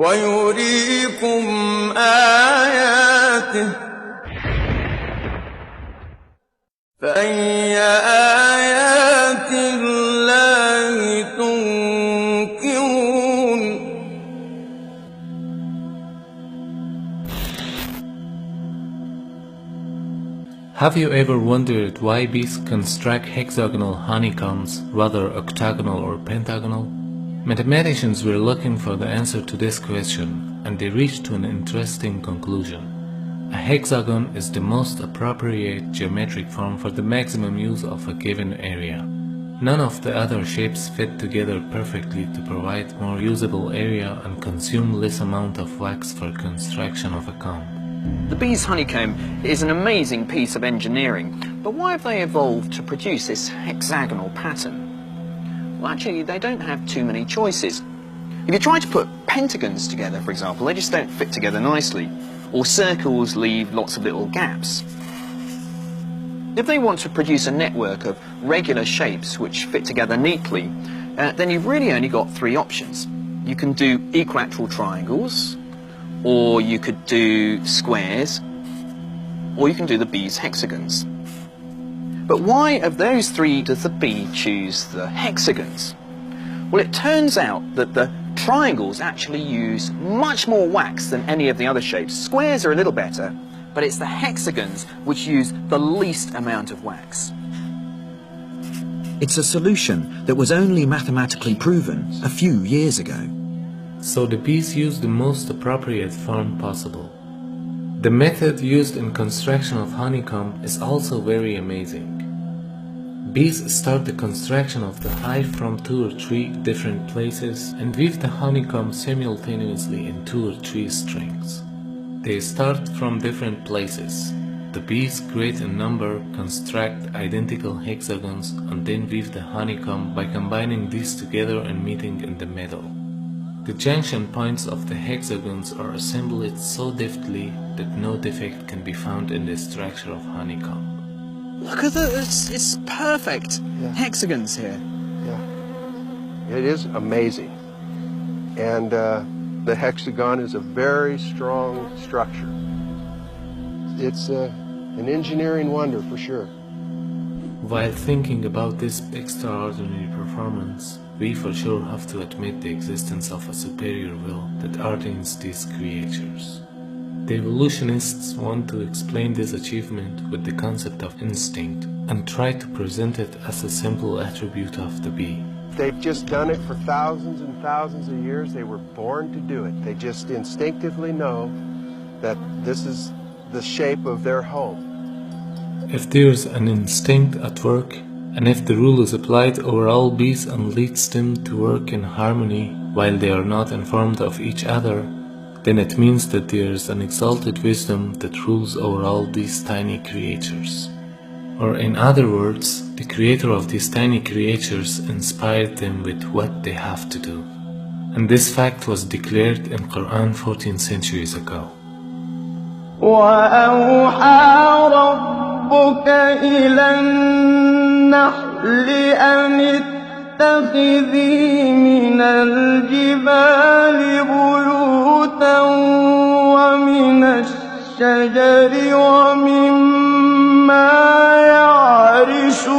ويريكم آياته فأي آيات الله تنكرون Have you ever wondered why bees construct hexagonal honeycombs rather octagonal or pentagonal? Mathematicians were looking for the answer to this question, and they reached to an interesting conclusion. A hexagon is the most appropriate geometric form for the maximum use of a given area. None of the other shapes fit together perfectly to provide more usable area and consume less amount of wax for construction of a comb. The bee's honeycomb is an amazing piece of engineering, but why have they evolved to produce this hexagonal pattern? Well, actually, they don't have too many choices. If you try to put pentagons together, for example, they just don't fit together nicely, or circles leave lots of little gaps. If they want to produce a network of regular shapes which fit together neatly, then you've really only got three options. You can do equilateral triangles, or you could do squares, or you can do the bee's hexagons. But why of those three does the bee choose the hexagons? Well, it turns out that the triangles actually use much more wax than any of the other shapes. Squares are a little better, but it's the hexagons which use the least amount of wax. It's a solution that was only mathematically proven a few years ago. So the bees use the most appropriate form possible. The method used in construction of honeycomb is also very amazing. Bees start the construction of the hive from 2 or 3 different places and weave the honeycomb simultaneously in 2 or 3 strings. They start from different places. The bees, great in number, construct identical hexagons and then weave the honeycomb by combining these together and meeting in the middle. The junction points of the hexagons are assembled so deftly that no defect can be found in the structure of honeycomb. Look at this, it's perfect. Yeah. Hexagons here. Yeah, it is amazing. And the hexagon is a very strong structure. It's an engineering wonder for sure. While thinking about this extraordinary performance, we for sure have to admit the existence of a superior will that ordains these creatures. The evolutionists want to explain this achievement with the concept of instinct and try to present it as a simple attribute of the bee. They've just done it for thousands and thousands of years. They were born to do it. They just instinctively know that this is the shape of their home. If there's an instinct at work, and if the rule is applied over all bees and leads them to work in harmony while they are not informed of each other, then it means that there is an exalted wisdom that rules over all these tiny creatures. Or in other words, the creator of these tiny creatures inspired them with what they have to do. And this fact was declared in Quran 14 centuries ago. وأوحى ربك إلى النحل أن اتخذي من الجبال بيوتا ومن الشجر ومما يعرشون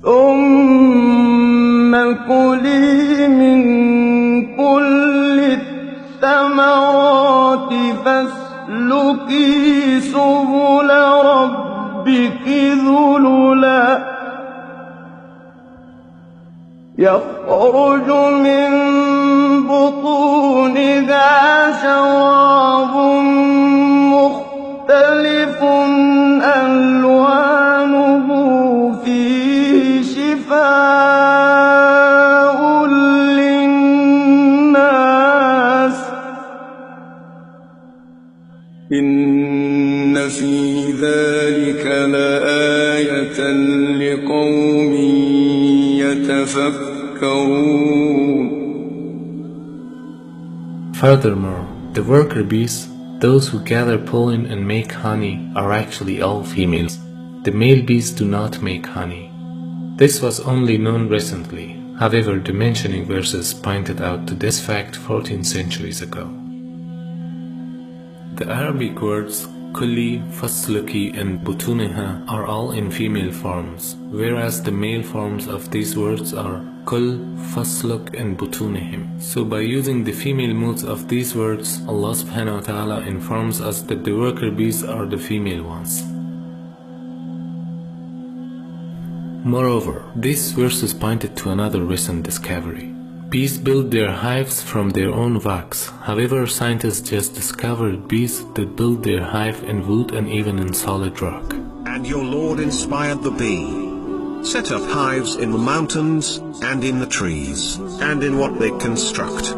ثم كلي من كل الثمرات فاسلكي سبل ربك ذللا يخرج من بطونها شراب مختلف ألوانه فيه شفاء للناس إن في ذلك لآية لقوم يتفكرون. Furthermore, the worker bees, those who gather pollen and make honey, are actually all females. The male bees do not make honey. This was only known recently. However, the mentioning verses pointed out to this fact 14 centuries ago. The Arabic words kulli, fasluki and butuniha are all in female forms, whereas the male forms of these words are kul, fasluk and butunihim. So by using the female moods of these words, Allah subhanahu wa ta'ala informs us that the worker bees are the female ones. Moreover, these verses pointed to another recent discovery. Bees build their hives from their own wax. However, scientists just discovered bees that build their hive in wood and even in solid rock. And your Lord inspired the bee, set up hives in the mountains, and in the trees, and in what they construct.